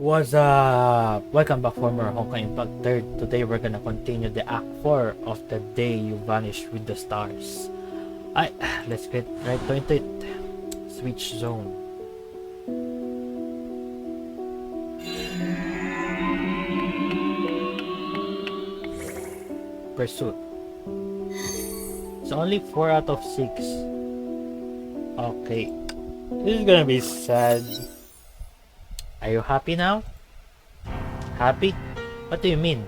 What's up? Welcome back for more Honkai Impact 3rd. Today we're gonna continue the Act 4 of the day you vanished with the stars. Let's get right into it. Switch zone. Pursuit. It's only 4 out of 6. Okay. This is gonna be sad. Are you happy now? Happy? What do you mean?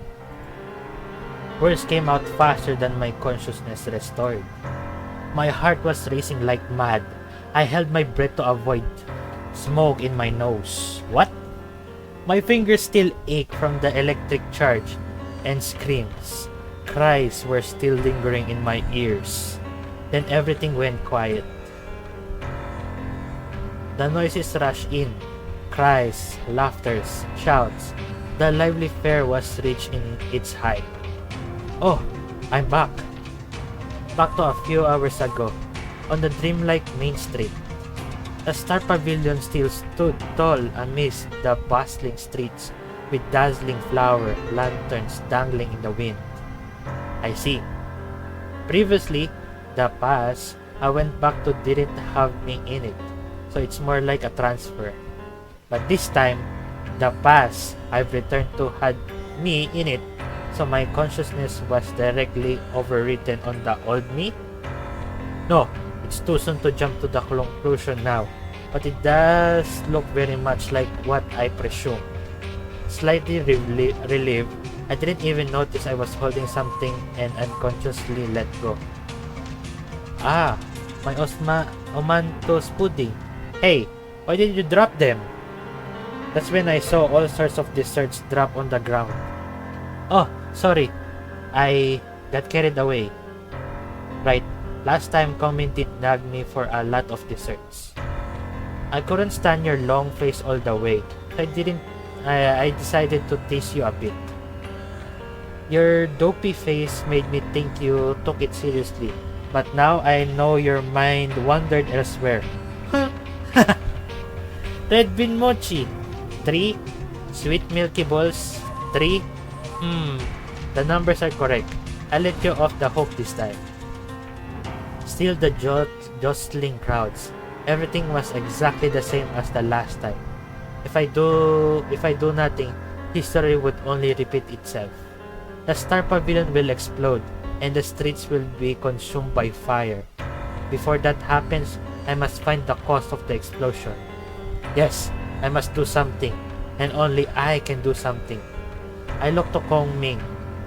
Words came out faster than my consciousness restored. My heart was racing like mad. I held my breath to avoid smoke in my nose. What? My fingers still ache from the electric charge, and screams, cries were still lingering in my ears. Then everything went quiet. The noises rushed in. Cries, laughters, shouts. The lively fair was reached in its height. Oh, I'm back. Back to a few hours ago, on the dreamlike main street. The Star Pavilion still stood tall amidst the bustling streets, with dazzling flower lanterns dangling in the wind. I see. Previously, the past I went back to didn't have me in it, so it's more like a transfer. But this time, the past I've returned to had me in it, so my consciousness was directly overwritten on the old me? No, it's too soon to jump to the conclusion now, but it does look very much like what I presume. Slightly relieved, I didn't even notice I was holding something and unconsciously let go. Ah, my Omantos pudding. Hey, why did you drop them? That's when I saw all sorts of desserts drop on the ground. Oh, sorry. I got carried away. Right, last time Kongming did nag me for a lot of desserts. I couldn't stand your long face all the way, so I decided to tease you a bit. Your dopey face made me think you took it seriously, but now I know your mind wandered elsewhere. Red bean mochi. 3. Sweet milky balls. 3. The numbers are correct. I'll let you off the hook this time. Still the jostling crowds. Everything was exactly the same as the last time. If I do nothing, history would only repeat itself. The Star Pavilion will explode, and the streets will be consumed by fire. Before that happens, I must find the cause of the explosion. Yes, I must do something, and only I can do something. I looked to Kongming,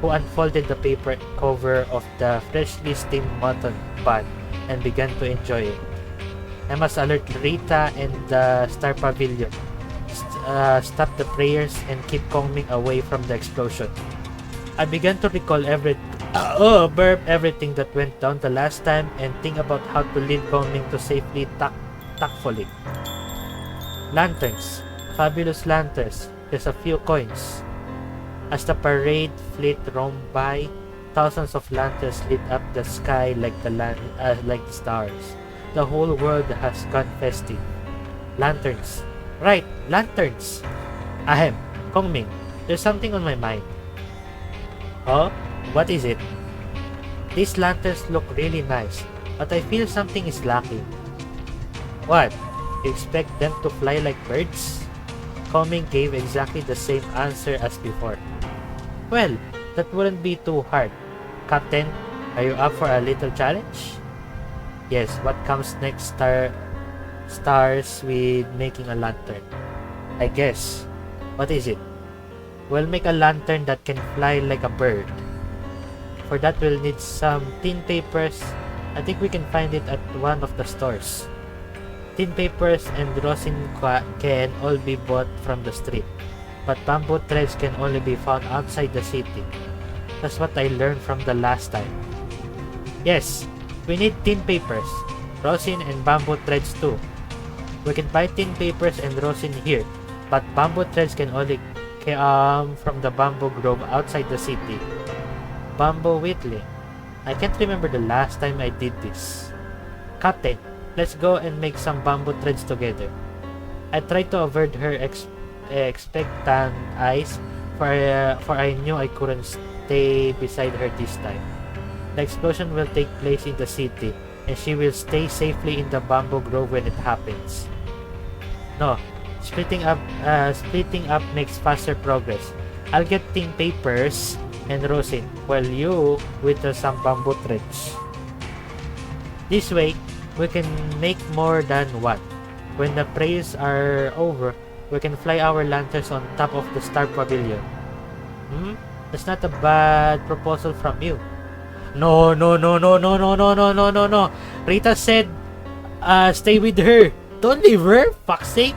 who unfolded the paper cover of the freshly steamed mutton bun and began to enjoy it. I must alert Rita and the Star Pavilion, stop the prayers, and keep Kongming away from the explosion. I began to recall everything that went down the last time and think about how to lead Kongming to safely tactfully. Lanterns. Fabulous lanterns. There's a few coins. As the parade fleet roamed by, thousands of lanterns lit up the sky like the stars. The whole world has gone festive. Lanterns. Right, lanterns. Ahem, Kongming, there's something on my mind. Oh, what is it? These lanterns look really nice, but I feel something is lacking. What? You expect them to fly like birds? Kongming gave exactly the same answer as before. Well, that wouldn't be too hard. Captain, are you up for a little challenge? Yes, what comes next stars with making a lantern? I guess. What is it? We'll make a lantern that can fly like a bird. For that we'll need some tin papers. I think we can find it at one of the stores. Tin papers and rosin can all be bought from the street, but bamboo threads can only be found outside the city. That's what I learned from the last time. Yes, we need tin papers, rosin and bamboo threads too. We can buy tin papers and rosin here, but bamboo threads can only come from the bamboo grove outside the city. Bamboo whittling. I can't remember the last time I did this. Captain, let's go and make some bamboo threads together. I tried to avoid her expectant eyes, for I knew I couldn't stay beside her this time. The explosion will take place in the city, and she will stay safely in the bamboo grove when it happens. No, splitting up makes faster progress. I'll get tin papers and rosin, while you whittle some bamboo threads. This way, we can make more than one. When the prayers are over, we can fly our lanterns on top of the Star Pavilion. That's not a bad proposal from you. No. Rita said, stay with her. Don't leave her, fuck's sake.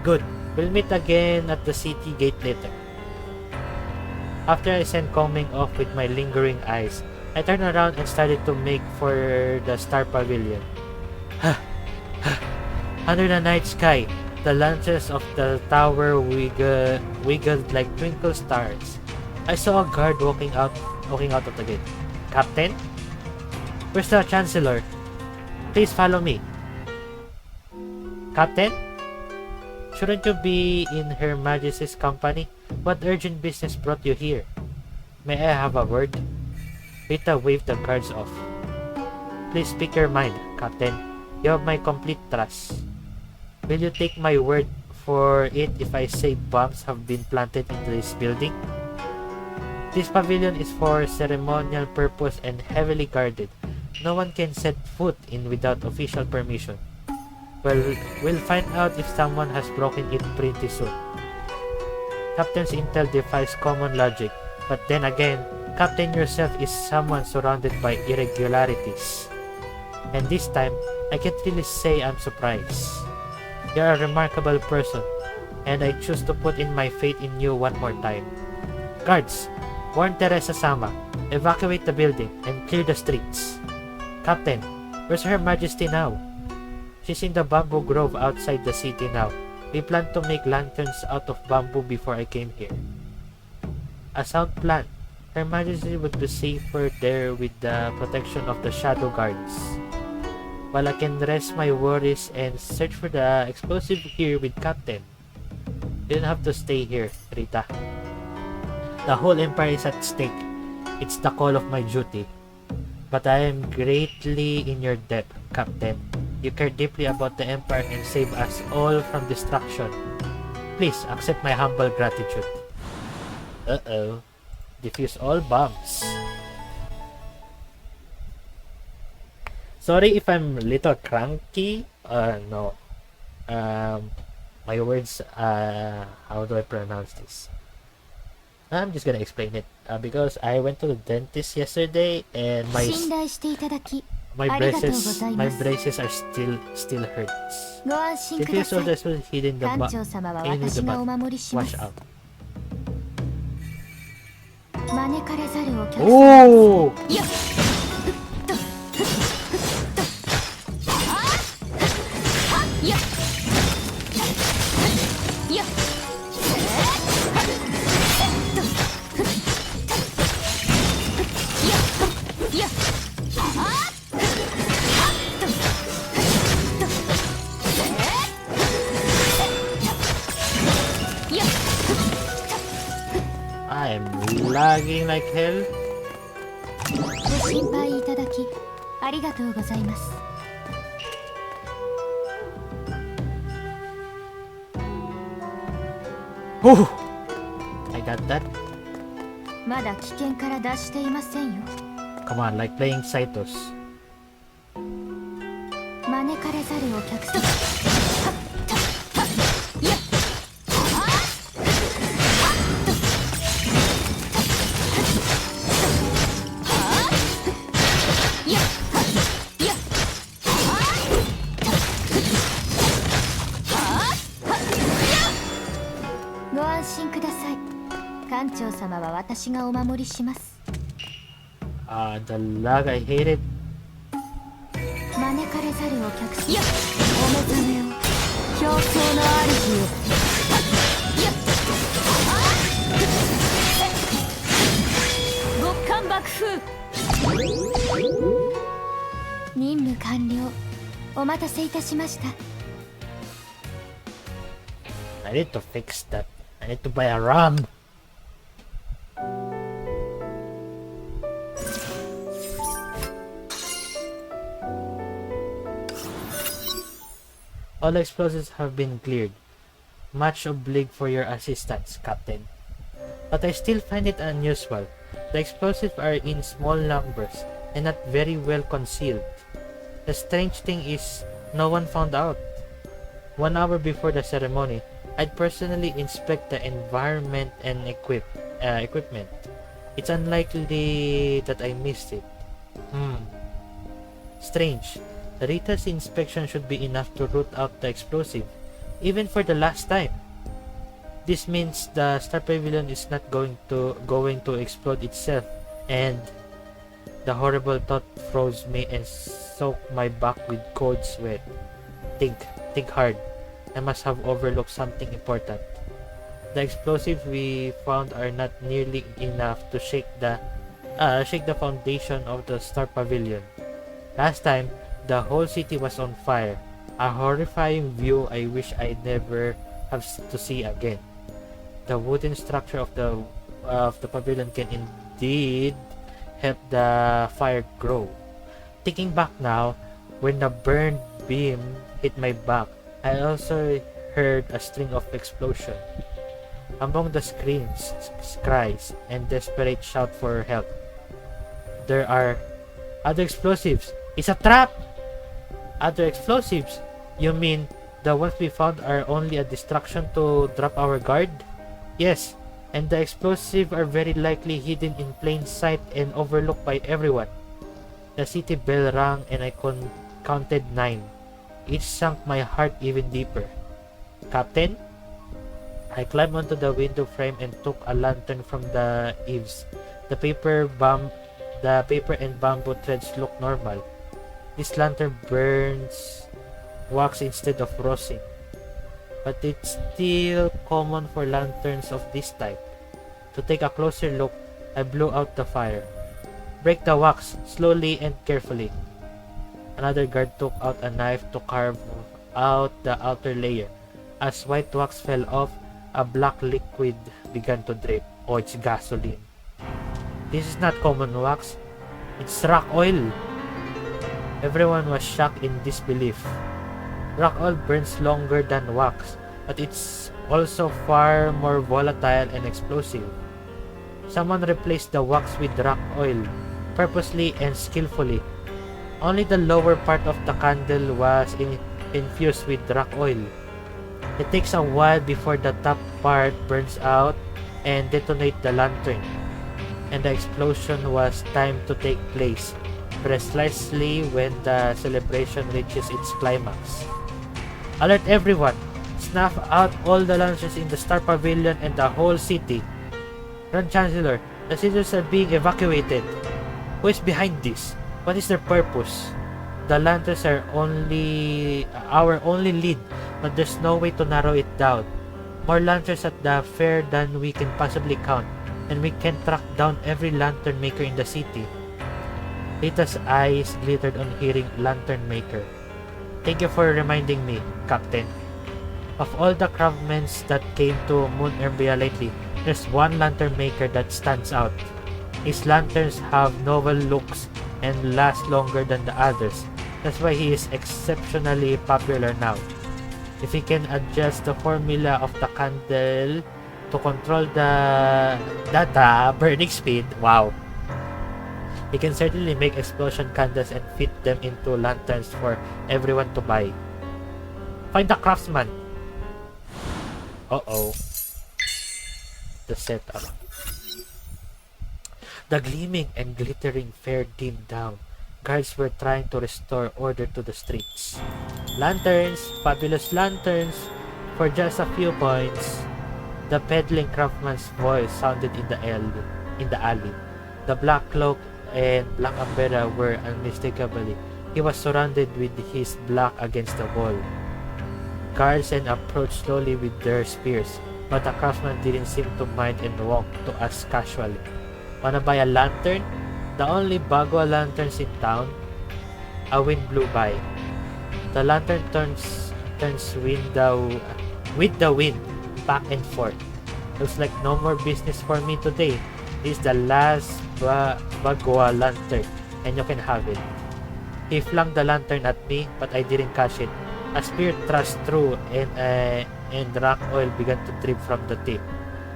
Good. We'll meet again at the city gate later. After I sent Kongming off with my lingering eyes, I turned around and started to make for the Star Pavilion. Under the night sky, the lanterns of the tower wiggled like twinkle stars. I saw a guard walking out of the gate. Captain? Where's the Chancellor? Please follow me. Captain? Shouldn't you be in Her Majesty's company? What urgent business brought you here? May I have a word? Rita waved the guards off. Please speak your mind, Captain. You have my complete trust. Will you take my word for it if I say bombs have been planted into this building? This pavilion is for ceremonial purpose and heavily guarded. No one can set foot in without official permission. Well, we'll find out if someone has broken it pretty soon. Captain's intel defies common logic, but then again, Captain yourself is someone surrounded by irregularities. And this time, I can't really say I'm surprised. You're a remarkable person, and I choose to put in my faith in you one more time. Guards, warn Teresa Sama, evacuate the building and clear the streets. Captain, where's Her Majesty now? She's in the bamboo grove outside the city now. We plan to make lanterns out of bamboo before I came here. A sound plan. Her Majesty would be safer there with the protection of the shadow guards. While I can rest my worries and search for the explosive here with Captain. You don't have to stay here, Rita. The whole empire is at stake. It's the call of my duty. But I am greatly in your debt, Captain. You care deeply about the empire and save us all from destruction. Please accept my humble gratitude. Uh-oh. Diffuse all bombs. Sorry if I'm a little cranky. No. My words, how do I pronounce this? I'm just gonna explain it. Because I went to the dentist yesterday and my braces are still hurts. Diffuse all this will hidden the watch out. Oh! I'm lagging like hell. Oh! I got that. Come on, like playing Cytos. The lag, I hate it. need to fix that. I need to buy a RAM. All explosives have been cleared. Much obliged for your assistance, Captain. But I still find it unusual. The explosives are in small numbers and not very well concealed. The strange thing is, no one found out. 1 hour before the ceremony, I'd personally inspect the environment and equipment. It's unlikely that I missed it. Strange. The Rita's inspection should be enough to root out the explosive, even for the last time. This means the Star Pavilion is not going to explode itself, and the horrible thought froze me and soaked my back with cold sweat. Think hard. I must have overlooked something important. The explosives we found are not nearly enough to shake the foundation of the Star Pavilion. Last time, the whole city was on fire. A horrifying view I wish I never have to see again. The wooden structure of the pavilion can indeed help the fire grow. Thinking back now, when the burned beam hit my back, I also heard a string of explosions. Among the screams, cries, and desperate shout for help, there are other explosives. It's a trap! Other explosives? You mean the ones we found are only a distraction to drop our guard? Yes, and the explosives are very likely hidden in plain sight and overlooked by everyone. The city bell rang and I counted 9. It sunk my heart even deeper. Captain? I climbed onto the window frame and took a lantern from the eaves. The paper and bamboo threads look normal. This lantern burns wax instead of rosin, but it's still common for lanterns of this type. To take a closer look, I blew out the fire. Break the wax slowly and carefully. Another guard took out a knife to carve out the outer layer. As white wax fell off, a black liquid began to drip. Oh, it's gasoline. This is not common wax. It's rock oil. Everyone was shocked in disbelief. Rock oil burns longer than wax, but it's also far more volatile and explosive. Someone replaced the wax with rock oil, purposely and skillfully. Only the lower part of the candle was infused with rock oil. It takes a while before the top part burns out and detonate the lantern, and the explosion was timed to take place precisely when the celebration reaches its climax. Alert everyone! Snuff out all the lanterns in the Star Pavilion and the whole city. Grand Chancellor, the citizens are being evacuated. Who is behind this? What is their purpose? The lanterns are our only lead, but there's no way to narrow it down. More lanterns at the fair than we can possibly count, and we can track down every lantern maker in the city. Rita's eyes glittered on hearing lantern maker. Thank you for reminding me, Captain. Of all the craftsmen that came to Moon Area lately, there's one lantern maker that stands out. His lanterns have novel looks and last longer than the others. That's why he is exceptionally popular now. If he can adjust the formula of the candle to control the burning speed, wow. He can certainly make explosion candles and fit them into lanterns for everyone to buy. Find the craftsman. Uh-oh. The setup. The gleaming and glittering fair dimmed down. Guards were trying to restore order to the streets. Lanterns, fabulous lanterns, for just a few points. The peddling craftsman's voice sounded in the alley. The black cloak and black umbrella were unmistakably. He was surrounded with his back against the wall. Guards and approached slowly with their spears, but the craftsman didn't seem to mind and walked to us casually. Wanna buy a lantern? The only bagua lanterns in town? A wind blew by. The lantern turns with the wind. back and forth. Looks like no more business for me today. This is the last Bagua lantern, and you can have it. He flung the lantern at me, but I didn't catch it. A spear thrust through, and rock oil began to drip from the tip.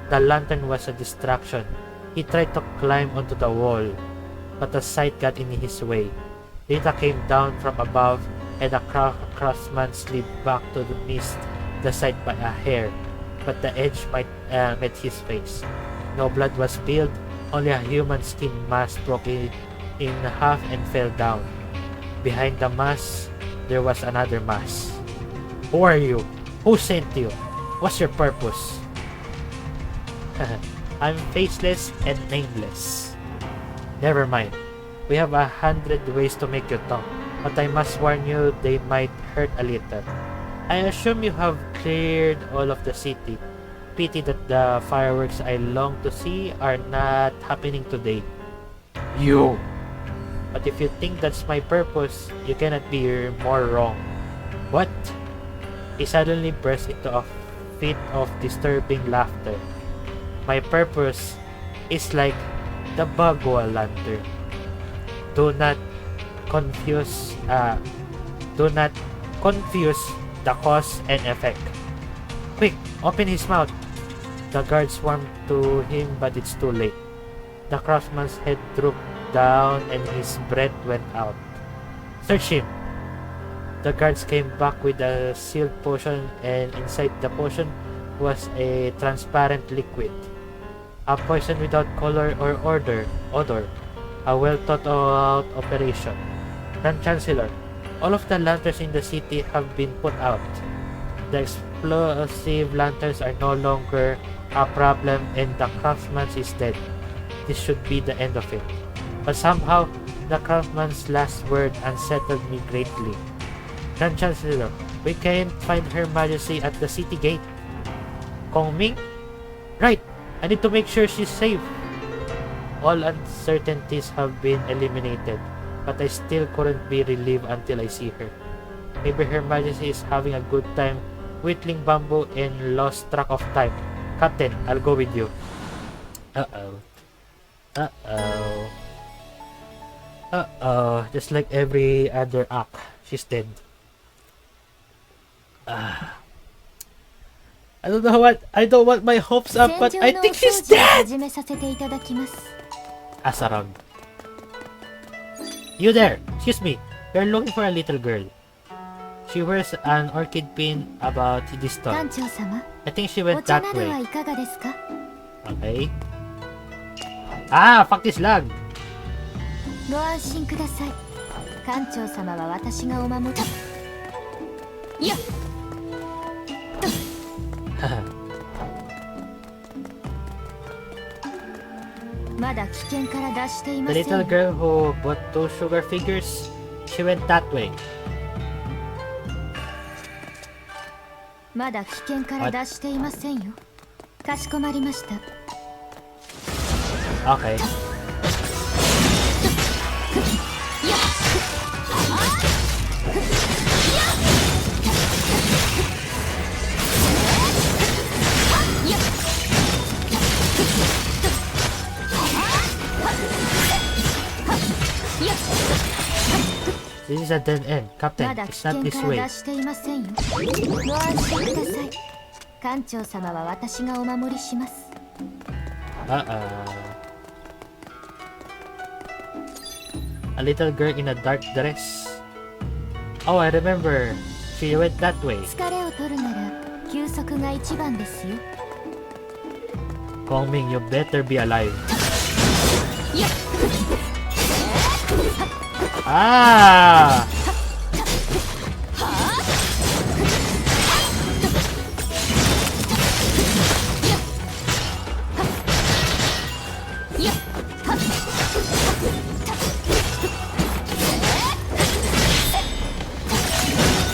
The lantern was a distraction. He tried to climb onto the wall, but the sight got in his way. Rita came down from above, and the craftsman slid back to miss the sight by a hair, but the edge met his face. No blood was spilled, only a human skin mask broke in half and fell down. Behind the mask, there was another mask. Who are you? Who sent you? What's your purpose? I'm faceless and nameless. Never mind. We have 100 ways to make you talk, but I must warn you they might hurt a little. I assume you have cleared all of the city. Pity that the fireworks I long to see are not happening today. You! But if you think that's my purpose, you cannot be more wrong. What? He suddenly burst into a fit of disturbing laughter. My purpose is like the Bagua lantern. Do not confuse the cause and effect. Quick, open his mouth. The guards swarmed to him, but it's too late. The craftsman's head drooped down and his breath went out. Search him. The guards came back with a sealed potion, and inside the potion was a transparent liquid. A poison without color or odor. A well thought out operation. Grand Chancellor, all of the lanterns in the city have been put out. The explosive lanterns are no longer a problem, and the craftsman is dead. This should be the end of it. But somehow, the craftsman's last word unsettled me greatly. Grand Chancellor, we can't find Her Majesty at the city gate. Kongming? Right! I need to make sure she's safe. All uncertainties have been eliminated, but I still couldn't be relieved until I see her. Maybe Her Majesty is having a good time whittling bamboo and lost track of time. Captain, I'll go with you. Just like every other act, she's dead. I don't want my hopes up, but I think she's dead! Ask around. You there! Excuse me, we're looking for a little girl. She wears an orchid pin about this tall. I think she went that way. Okay. Ah, fuck this lag! The little girl who bought those sugar figures, she went that way. Okay. This is a dead end. Captain, it's not this way. A little girl in a dark dress. Oh, I remember. She went that way. Kongming, you better be alive. Ah!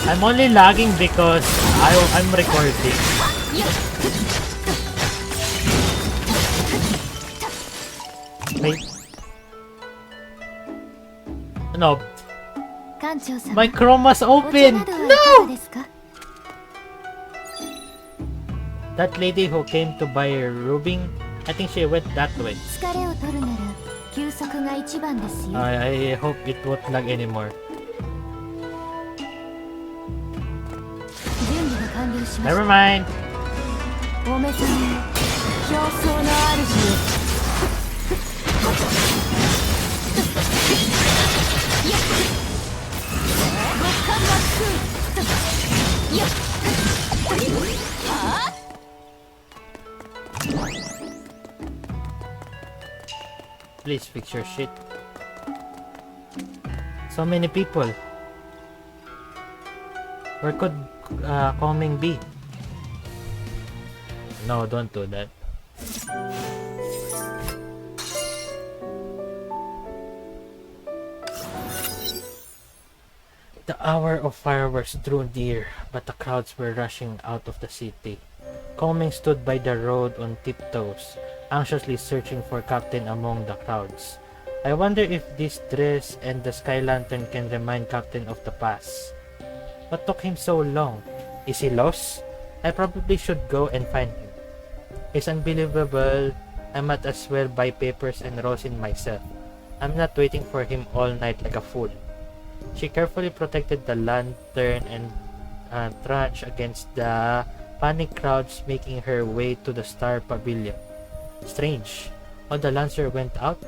I'm only lagging because I'm recording. Wait. No. My chroma's open! No! That lady who came to buy rubbing, I think she went that way. 疲れを取るなら休息が一番ですよ。I hope it won't lag anymore. 準備が完了しました。 Never mind. お目覚めよ、表層の主よ。極寒幕よっ。はあ。 Please fix your shit. So many people. Where could Kongming be? No, don't do that. The hour of fireworks drew near, but the crowds were rushing out of the city. Kongming stood by the road on tiptoes, anxiously searching for Captain among the crowds. I wonder if this dress and the sky lantern can remind Captain of the past. What took him so long? Is he lost? I probably should go and find him. It's unbelievable. I might as well buy papers and rosin myself. I'm not waiting for him all night like a fool. She carefully protected the lantern and trudged against the panic crowds, making her way to the Star Pavilion. Strange. All the lancers went out?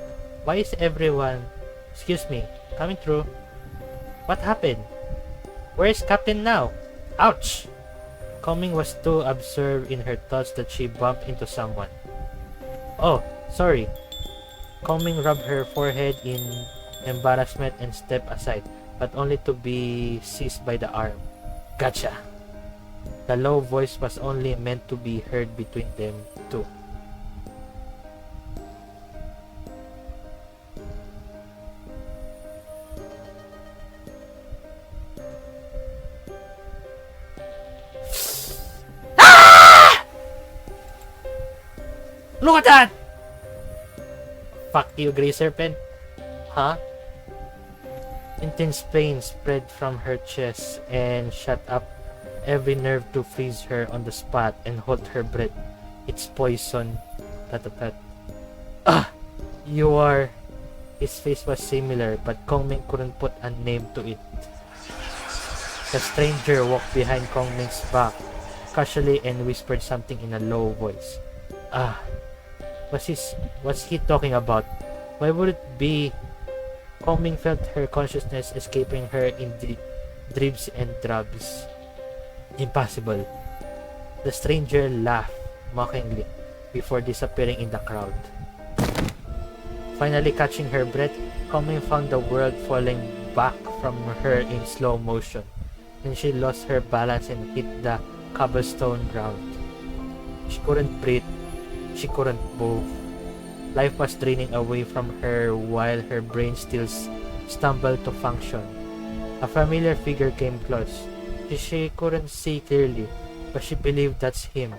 Why is everyone... Excuse me, coming through? What happened? Where is Captain now? Ouch! Kongming was too absorbed in her thoughts that she bumped into someone. Oh, sorry. Kongming rubbed her forehead in embarrassment and stepped aside, but only to be seized by the arm. Gotcha! The low voice was only meant to be heard between them two. Look at that! Fuck you, Grey Serpent. Huh? Intense pain spread from her chest and shut up every nerve to freeze her on the spot and hold her breath. It's poison. Ah! You are... His face was similar, but Kongming couldn't put a name to it. The stranger walked behind Kongming's back, casually, and whispered something in a low voice. Ah... What's he talking about? Why would it be? Kongming felt her consciousness escaping her in dribs and drabs. Impossible. The stranger laughed mockingly before disappearing in the crowd. Finally catching her breath, Kongming found the world falling back from her in slow motion, and she lost her balance and hit the cobblestone ground. She couldn't breathe. She couldn't move. Life was draining away from her while her brain still stumbled to function. A familiar figure came close. She couldn't see clearly, but she believed that's him.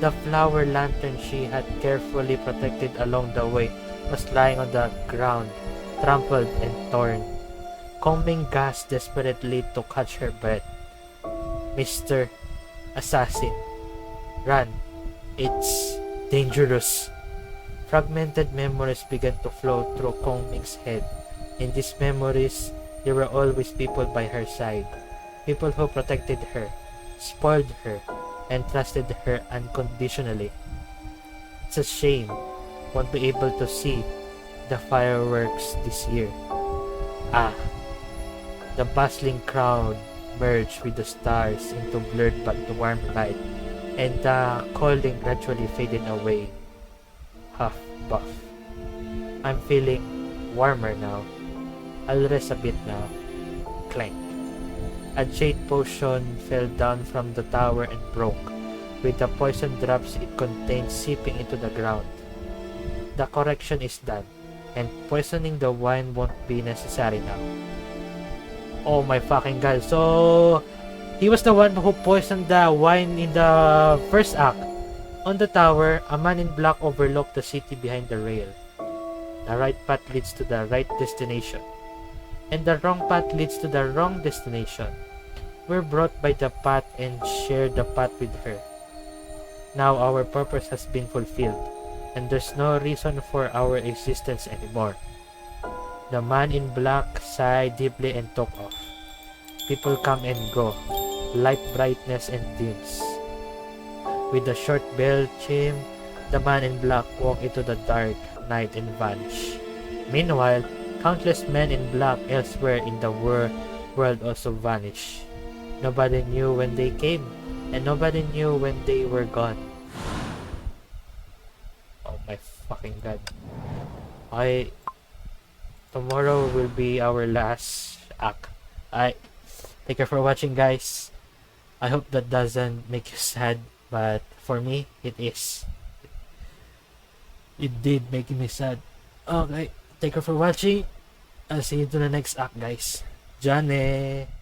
The flower lantern she had carefully protected along the way was lying on the ground, trampled and torn. Kongming gasped desperately to catch her breath. Mr. Assassin, run. It's dangerous. Fragmented memories began to flow through Kongming's head. In these memories, there were always people by her side. People who protected her, spoiled her, and trusted her unconditionally. It's a shame won't be able to see the fireworks this year. Ah, the bustling crowd merged with the stars into blurred but warm light, and the calling gradually faded away. Huff, puff. I'm feeling warmer now. I'll rest a bit now. Clank. A jade potion fell down from the tower and broke, with the poison drops it contained seeping into the ground. The correction is done, and poisoning the wine won't be necessary now. Oh my fucking god, so... He was the one who poisoned the wine in the first act. On the tower, a man in black overlooked the city behind the rail. The right path leads to the right destination, and the wrong path leads to the wrong destination. We're brought by the path and share the path with her. Now our purpose has been fulfilled, and there's no reason for our existence anymore. The man in black sighed deeply and took off. People come and go, light brightness and dims. With a short bell chime, the man in black walked into the dark night and vanished. Meanwhile, countless men in black elsewhere in the world also vanished. Nobody knew when they came, and nobody knew when they were gone. Oh my fucking god. Tomorrow will be our last act. Thank you for watching, guys. I hope that doesn't make you sad, but for me, it is. It did make me sad. Okay, thank you for watching. I'll see you to the next act, guys. Johnny!